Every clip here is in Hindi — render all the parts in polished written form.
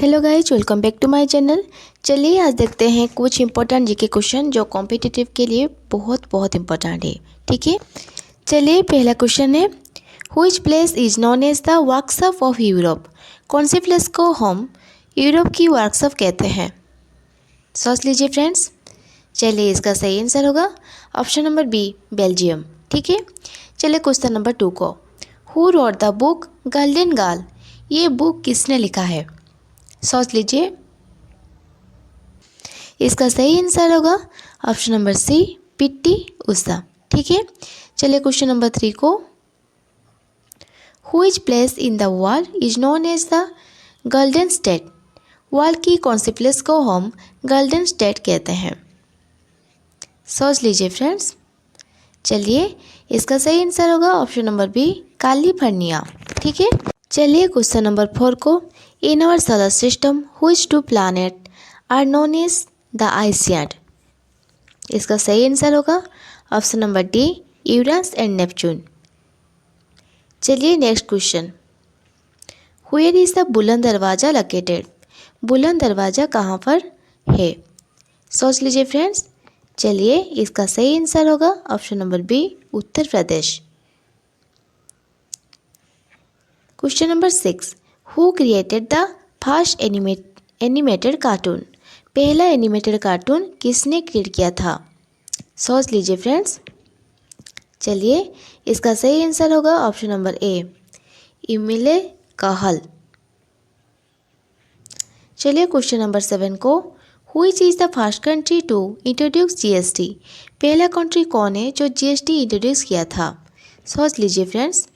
Hello guys, welcome back to my channel. चलिए आज देखते हैं कुछ इंपॉर्टेंट जीके क्वेश्चन जो कॉम्पिटिटिव के लिए बहुत इंपॉर्टेंट है। ठीक है, चलिए पहला क्वेश्चन है, which place is known as the workshop of Europe. कौन से प्लेस को हम यूरोप की वर्कशॉप कहते हैं? सोच लीजिए फ्रेंड्स। चलिए इसका सही आंसर होगा ऑप्शन नंबर बी, बेल्जियम। ठीक है, चलिए क्वेश्चन नंबर 2 को, who wrote the book golden girl. ये बुक किसने लिखा है? सोच लीजिए। इसका सही आंसर होगा option number C, PT Usha. ठीक है, चलिए क्वेश्चन नंबर 3 को, which place in the world is known as the golden state. World की कौन सी प्लेस को हम गोल्डन स्टेट कहते हैं? सोच लीजिए फ्रेंड्स। चलिए इसका सही आंसर होगा ऑप्शन नंबर बी, कैलिफोर्निया। ठीक है, चलिए क्वेश्चन नंबर 4 को, in our solar system which two planet are known as the आइसियड। इसका सही आंसर होगा option number D, Uranus and Neptune. चलिए next question, where is the Buland Darwaza located. बुलंद दरवाज़ा कहाँ पर है? सोच लीजिए फ्रेंड्स। चलिए इसका सही आंसर होगा option number B, Uttar Pradesh. Question number 6, who created the first animated cartoon. पहला एनिमेटेड कार्टून किसने क्रिएट किया था? सोच लीजिए फ्रेंड्स। चलिए इसका सही आंसर होगा ऑप्शन नंबर ए, इमिले कहल। चलिए क्वेश्चन नंबर 7 को, which is the first country to introduce GST. पहला कंट्री कौन है जो जीएसटी इंट्रोड्यूस किया था? सोच लीजिए फ्रेंड्स।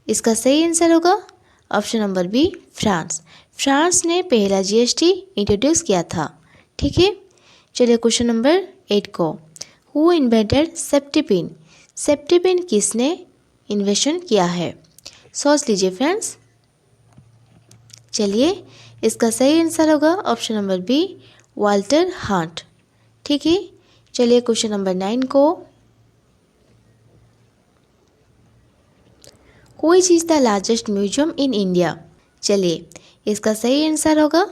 इसका सही आंसर होगा option number B, France. France ने पहला जीएसटी इंट्रोड्यूस किया था। ठीक है, चलिए क्वेश्चन नंबर 8 को, who invented safety pin. Safety pin किसने इन्वेंशन किया है? सोच लीजिए फ्रेंड्स। चलिए इसका सही आंसर होगा option number B, Walter Hunt. ठीक है, चलिए क्वेश्चन नंबर 9 को, which is the largest museum in India. चलिए इसका सही आंसर होगा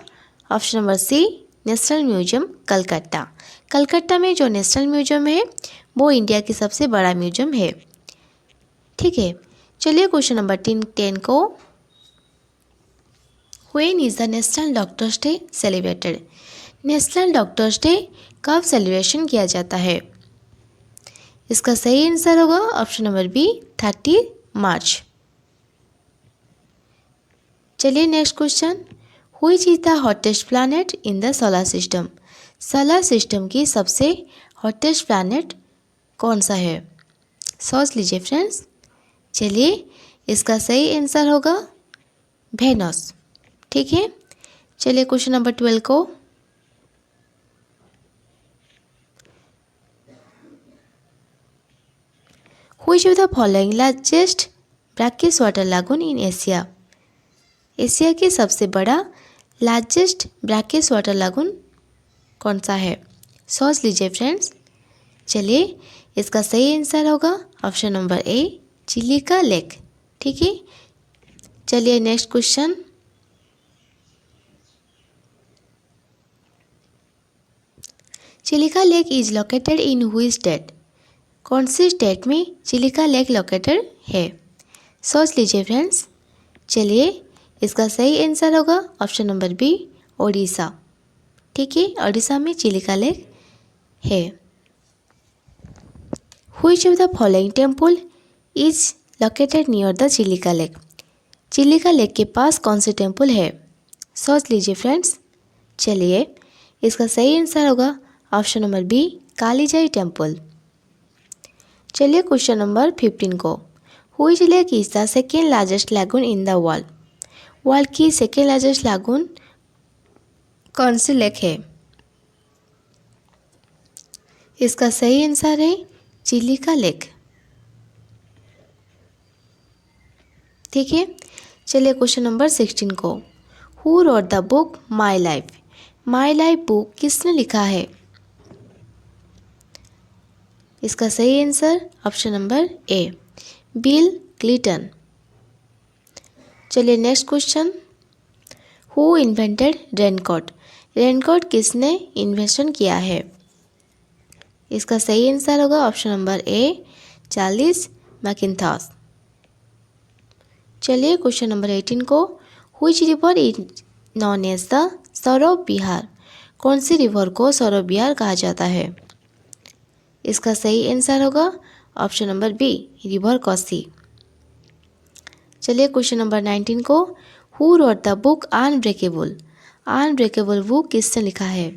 option number C, national museum Calcutta. Calcutta में जो नेशनल म्यूजियम है वो इंडिया की सबसे बड़ा म्यूजियम है। ठीक है, चलिए क्वेश्चन नंबर 10 को, when is the national doctors day celebrated. National doctors day कब सेलिब्रेशन किया जाता है? इसका सही आंसर होगा ऑप्शन नंबर बी, 30 मार्च। चलिए next question, which is the hottest planet in the solar system. Solar system की सबसे हॉटेस्ट प्लैनेट कौन सा है? सोच लीजिए फ्रेंड्स। चलिए इसका सही आंसर होगा वेनस। ठीक है, चलिए क्वेश्चन नंबर 12 को, which of the following largest brackish water लागून इन एशिया। एशिया की सबसे बड़ा लार्जेस्ट ब्रैकिश वाटर लागून कौन सा है? सोच लीजिए फ्रेंड्स। चलिए इसका सही आंसर होगा ऑप्शन नंबर ए, चिलिका लेक। ठीक है, चलिए next question, Chilika lake is located in which state. कौन सी स्टेट में चिलिका लेक लोकेटेड है? सोच लीजिए फ्रेंड्स। चलिए इसका सही आंसर होगा ऑप्शन नंबर बी, ओडिशा। ठीक है, ओडिशा में चिलिका लेक है। Which of the following temple is located near the Chilika lake. Chilika lake के पास कौन से टेम्पल है? सोच लीजिए फ्रेंड्स। चलिए इसका सही आंसर होगा option number B, Kalijai temple. चलिए क्वेश्चन नंबर 15 को, which lake is the second largest लागून इन द वर्ल्ड। वर्ल्ड की सेकेंड लार्जेस्ट लागून कौन सी लेक है? इसका सही आंसर है चिलिका लेक। ठीक है, चलिए क्वेश्चन नंबर 16 को, who wrote the book My Life. My Life book किसने लिखा है? इसका सही answer option number A, Bill Clinton. चलिए next question, who invented raincoat? Raincoat किसने इन्वेंशन किया है? इसका सही आंसर होगा option number A, Charles Macintosh. चलिए क्वेश्चन नंबर 18 को, which river is known as the sorrow of Bihar? कौन सी रिवर को सौरभ विहार कहा जाता है? इसका सही आंसर होगा option number B, river Kosi. चलिए क्वेश्चन नंबर 19 को, who wrote the book unbreakable? Unbreakable book किसने लिखा है?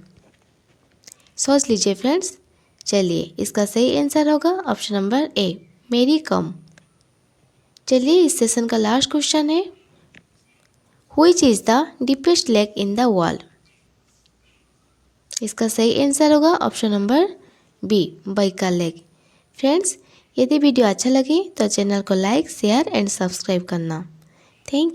सोच लीजिए फ्रेंड्स। चलिए इसका सही आंसर होगा ऑप्शन नंबर ए, मेरी कॉम। चलिए इस सेशन का लास्ट क्वेश्चन है, which is the deepest lake in the world? इसका सही आंसर होगा option number B, Baikal lake. Friends, यदि वीडियो अच्छा लगे तो चैनल को लाइक, शेयर एंड सब्सक्राइब करना। थैंक